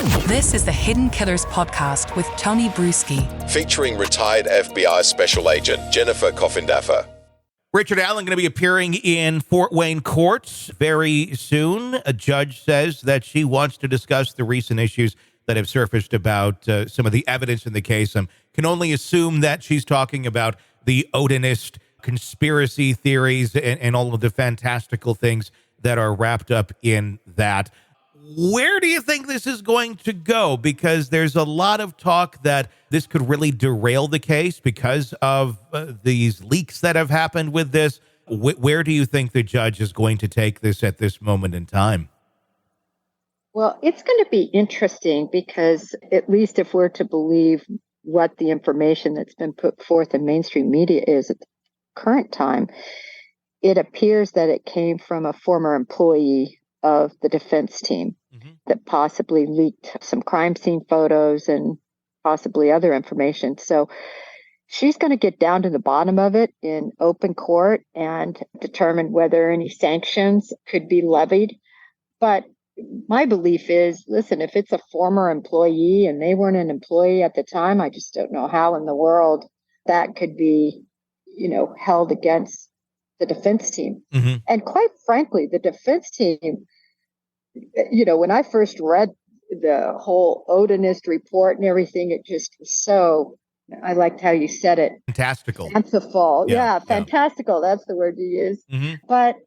This is the Hidden Killers podcast with Tony Brueski, featuring retired FBI Special Agent Jennifer Coffindaffer. Richard Allen going to be appearing in Fort Wayne courts very soon. A judge says that she wants to discuss the recent issues that have surfaced about some of the evidence in the case. I can only assume that she's talking about the Odinist conspiracy theories and all of the fantastical things that are wrapped up in that. Where do you think this is going to go? Because there's a lot of talk that this could really derail the case because of these leaks that have happened with this. Where do you think the judge is going to take this at this moment in time? Well, it's going to be interesting because, at least if we're to believe what the information that's been put forth in mainstream media is at the current time, it appears that it came from a former employee of the defense team that possibly leaked some crime scene photos and possibly other information. So she's going to get down to the bottom of it in open court and determine whether any sanctions could be levied. But my belief is, listen, if it's a former employee and they weren't an employee at the time, I just don't know how in the world that could be, held against the defense team. And quite frankly, the defense team, when I first read the whole Odinist report and everything, it just was so, I liked how you said it. Fantastical. Fanciful. Yeah, fantastical. That's the word you used. But,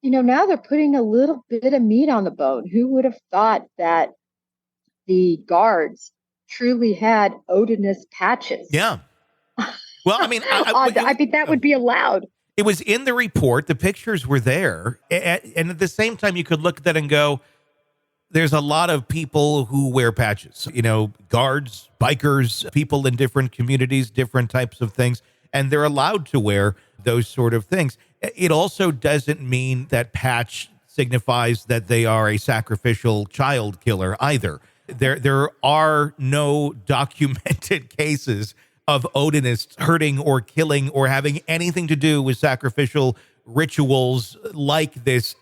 now they're putting a little bit of meat on the bone. Who would have thought that the guards truly had Odinist patches? Yeah. Well, I mean, I think that would be allowed. It was in the report. The pictures were there. And at the same time, you could look at that and go, there's a lot of people who wear patches, guards, bikers, people in different communities, different types of things, and they're allowed to wear those sort of things. It also doesn't mean that patch signifies that they are a sacrificial child killer either. There are no documented cases of Odinists hurting or killing or having anything to do with sacrificial rituals like this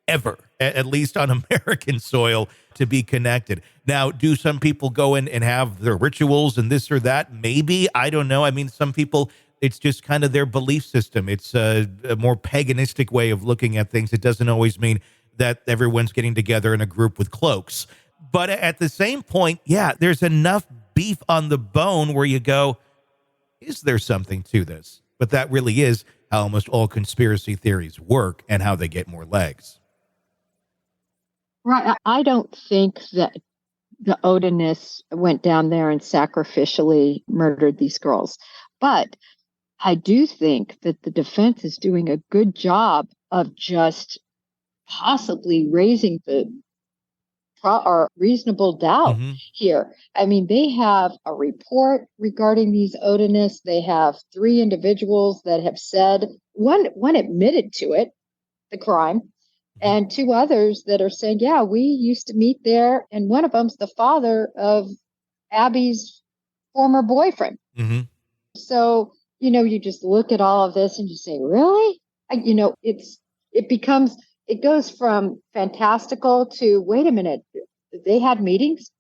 ever, at least on American soil, to be connected. Now, do some people go in and have their rituals and this or that? Maybe. I don't know. I mean, some people, it's just kind of their belief system. It's a more paganistic way of looking at things. It doesn't always mean that everyone's getting together in a group with cloaks. But at the same point, yeah, there's enough beef on the bone where you go, is there something to this? But that really is how almost all conspiracy theories work and how they get more legs. Right. I don't think that the Odinists went down there and sacrificially murdered these girls. But I do think that the defense is doing a good job of just possibly raising the reasonable doubt here. I mean, they have a report regarding these Odinists. They have 3 individuals that have said, one admitted to it, the crime, and 2 others that are saying, yeah, we used to meet there. And one of them's the father of Abby's former boyfriend. So, you just look at all of this and you say, really? It goes from fantastical to, wait a minute, they had meetings?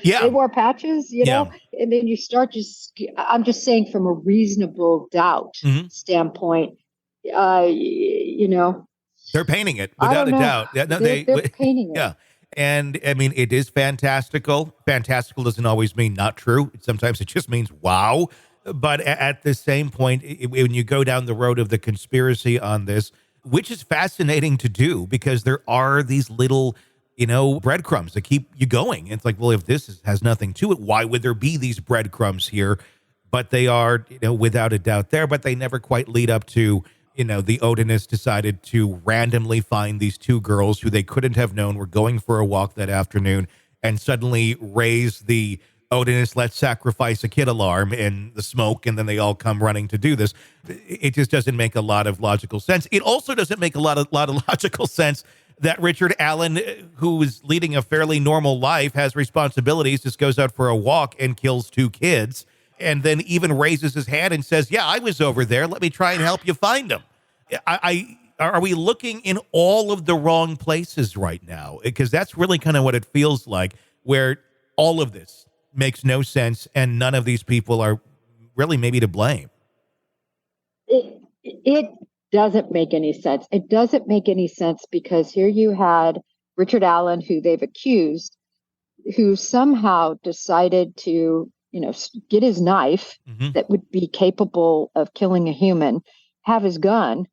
Yeah. They wore patches, and then you start I'm just saying from a reasonable doubt standpoint, They're painting it without a doubt. Yeah, no, they're painting it. Yeah. And I mean, it is fantastical. Fantastical doesn't always mean not true. Sometimes it just means wow. But at the same point, when you go down the road of the conspiracy on this, which is fascinating to do because there are these little, breadcrumbs that keep you going. It's like, well, if this has nothing to it, why would there be these breadcrumbs here? But they are, without a doubt there, but they never quite lead up to, the Odinists decided to randomly find these 2 girls who they couldn't have known were going for a walk that afternoon and suddenly raise the Odinist, let's sacrifice a kid alarm in the smoke, and then they all come running to do this. It just doesn't make a lot of logical sense. It also doesn't make a lot of logical sense that Richard Allen, who is leading a fairly normal life, has responsibilities, just goes out for a walk and kills 2 kids, and then even raises his hand and says, yeah, I was over there. Let me try and help you find them. Are we looking in all of the wrong places right now? Because that's really kind of what it feels like. where all of this makes no sense and none of these people are really maybe to blame. It doesn't make any sense. It doesn't make any sense because here you had Richard Allen, who they've accused, who somehow decided to, get his knife that would be capable of killing a human, have his gun,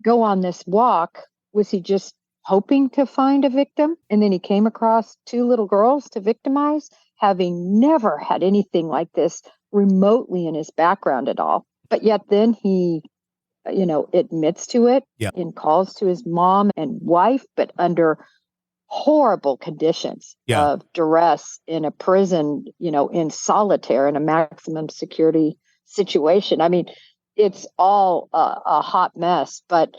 go on this walk. Was he just hoping to find a victim? And then he came across two little girls to victimize, having never had anything like this remotely in his background at all. But yet then he, admits to it and calls to his mom and wife, but under horrible conditions of duress in a prison, in solitaire in a maximum security situation. I mean, it's all a hot mess. But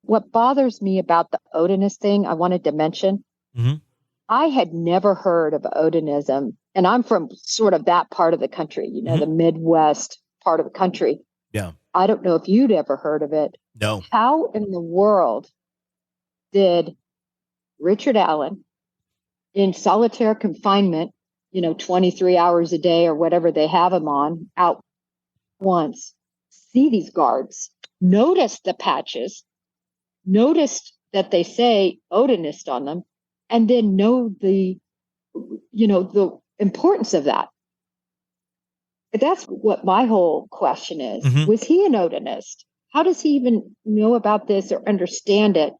what bothers me about the Odinist thing, I wanted to mention, I had never heard of Odinism, and I'm from sort of that part of the country, the Midwest part of the country. Yeah. I don't know if you'd ever heard of it. No. How in the world did Richard Allen in solitary confinement, 23 hours a day or whatever they have him on, out once, see these guards, notice the patches, notice that they say Odinist on them, and then know the importance of that? That's what my whole question is. Was he an Odinist? How does he even know about this or understand it?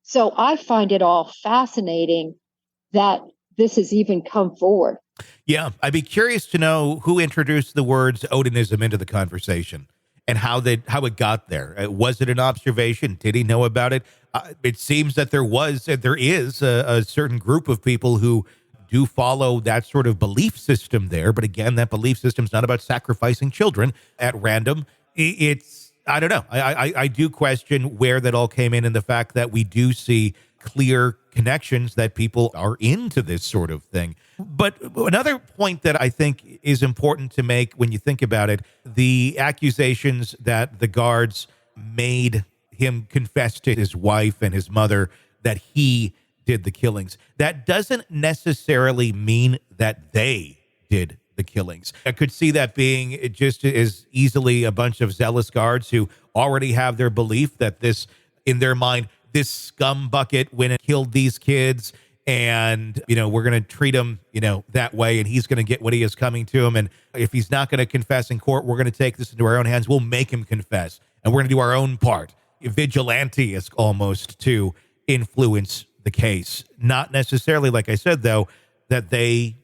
So I find it all fascinating that this has even come forward. Yeah, I'd be curious to know who introduced the words Odinism into the conversation and how it got there. Was it an observation? Did he know about it? It seems that there is a certain group of people who do follow that sort of belief system there. But again, that belief system's not about sacrificing children at random. I don't know. I do question where that all came in, and the fact that we do see clear connections that people are into this sort of thing. But another point that I think is important to make when you think about it, the accusations that the guards made him confess to his wife and his mother that he did the killings. That doesn't necessarily mean that they did the killings. I could see that being just as easily a bunch of zealous guards who already have their belief that this, in their mind, this scum bucket went and killed these kids, and, we're going to treat him, that way, and he's going to get what he is coming to him. And if he's not going to confess in court, we're going to take this into our own hands. We'll make him confess, and we're going to do our own part. Vigilante-esque almost to influence the case. Not necessarily, like I said, though, that they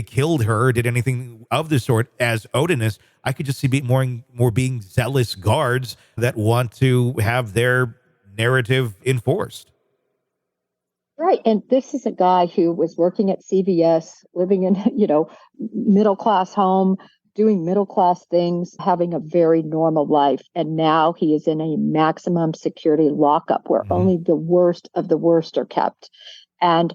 killed her, did anything of the sort as Odinists. I could just see more being zealous guards that want to have their narrative enforced. Right. And this is a guy who was working at CVS, living in, middle-class home, doing middle-class things, having a very normal life. And now he is in a maximum security lockup where only the worst of the worst are kept. And,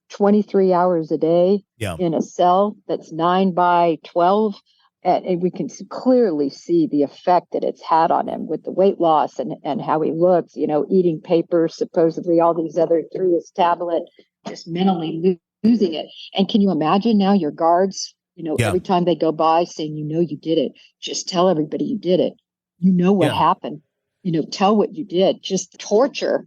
23 hours a day in a cell that's 9 by 12. And we can clearly see the effect that it's had on him with the weight loss and how he looks, eating papers, supposedly all these other through his tablet, just mentally losing it. And can you imagine now your guards, every time they go by saying, you did it, just tell everybody you did it. What happened. Tell what you did. Just torture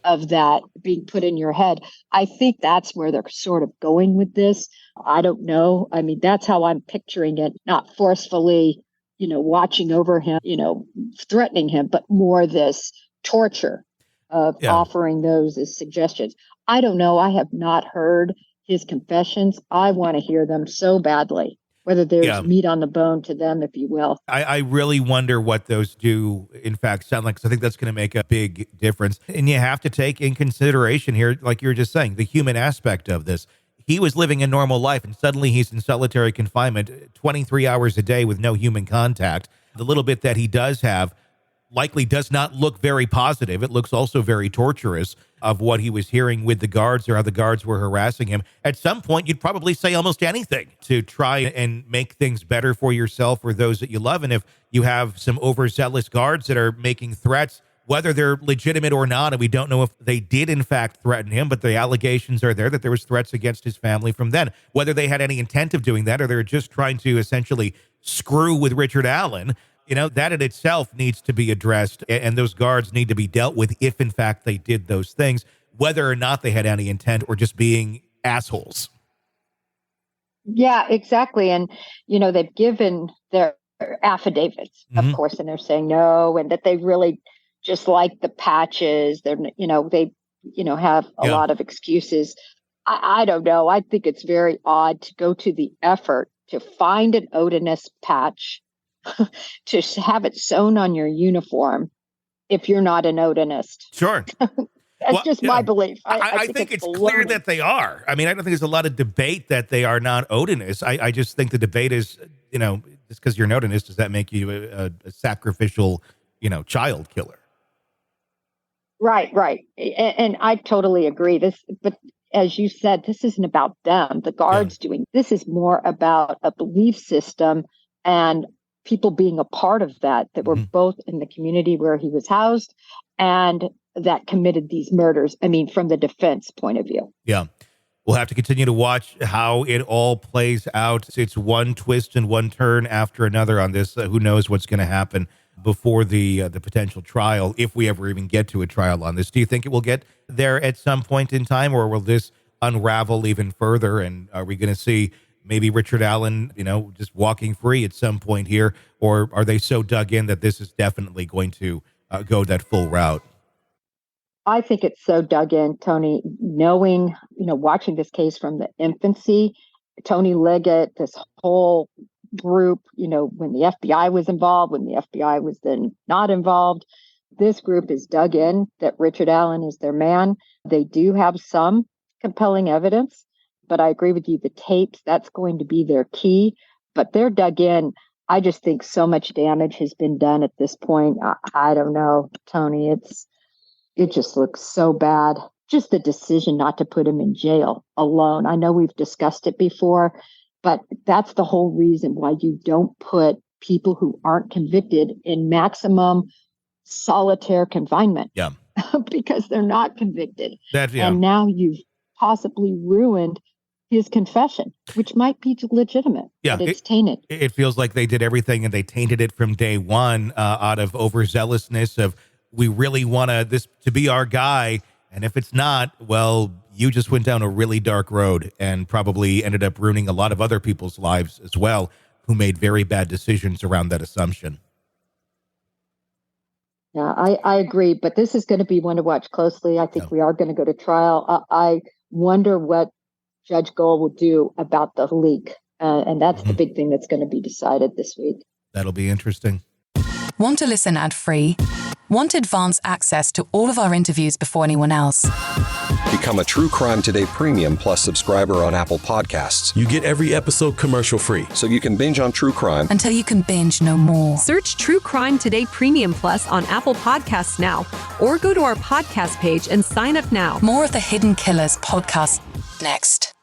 of that being put in your head. I think that's where they're sort of going with this. I don't know. I mean, that's how I'm picturing it, not forcefully, watching over him, threatening him, but more this torture of offering those as suggestions. I don't know. I have not heard his confessions. I want to hear them so badly, whether there's meat on the bone to them, if you will. I really wonder what those do, in fact, sound like, because I think that's going to make a big difference. And you have to take in consideration here, like you were just saying, the human aspect of this. He was living a normal life, and suddenly he's in solitary confinement 23 hours a day with no human contact. The little bit that he does have likely does not look very positive. It looks also very torturous of what he was hearing with the guards or how the guards were harassing him. At some point, you'd probably say almost anything to try and make things better for yourself or those that you love. And if you have some overzealous guards that are making threats, whether they're legitimate or not, and we don't know if they did in fact threaten him, but the allegations are there that there was threats against his family from then. Whether they had any intent of doing that or they're just trying to essentially screw with Richard Allen, that in itself needs to be addressed, and those guards need to be dealt with if in fact they did those things, whether or not they had any intent or just being assholes. Yeah, exactly. And, they've given their affidavits, of course, and they're saying no, and that they really just like the patches. They have a lot of excuses. I don't know. I think it's very odd to go to the effort to find an Odinist patch, to have it sewn on your uniform if you're not an Odinist. Sure. That's just my belief. I think it's clear that they are. I mean, I don't think there's a lot of debate that they are not Odinists. I just think the debate is, just because you're an Odinist, does that make you a sacrificial, child killer? Right. And I totally agree. But as you said, this isn't about them, the guards doing. This is more about a belief system and people being a part of that were both in the community where he was housed and that committed these murders. I mean, from the defense point of view. Yeah. We'll have to continue to watch how it all plays out. It's one twist and one turn after another on this. Who knows what's going to happen before the potential trial, if we ever even get to a trial on this. Do you think it will get there at some point in time, or will this unravel even further? And are we going to see maybe Richard Allen, just walking free at some point here? Or are they so dug in that this is definitely going to go that full route? I think it's so dug in, Tony, knowing, watching this case from the infancy, Tony Liggett, this whole group, when the FBI was involved, when the FBI was then not involved, this group is dug in that Richard Allen is their man. They do have some compelling evidence, but I agree with you, the tapes, that's going to be their key, but they're dug in. I just think so much damage has been done at this point. I don't know, Tony, it just looks so bad. Just the decision not to put him in jail alone. I know we've discussed it before, but that's the whole reason why you don't put people who aren't convicted in maximum solitary confinement. Yeah. Because they're not convicted. And now you've possibly ruined his confession, which might be legitimate. Yeah, but it's tainted. It feels like they did everything and they tainted it from day one out of overzealousness of, we really want this to be our guy. And if it's not, well, you just went down a really dark road and probably ended up ruining a lot of other people's lives as well, who made very bad decisions around that assumption. Yeah, I agree. But this is going to be one to watch closely. I think we are going to go to trial. I wonder what Judge Gold will do about the leak. And that's the big thing that's going to be decided this week. That'll be interesting. Want to listen ad-free? Want advanced access to all of our interviews before anyone else? Become a True Crime Today Premium Plus subscriber on Apple Podcasts. You get every episode commercial-free. So you can binge on true crime until you can binge no more. Search True Crime Today Premium Plus on Apple Podcasts now, or go to our podcast page and sign up now. More of the Hidden Killers podcast next.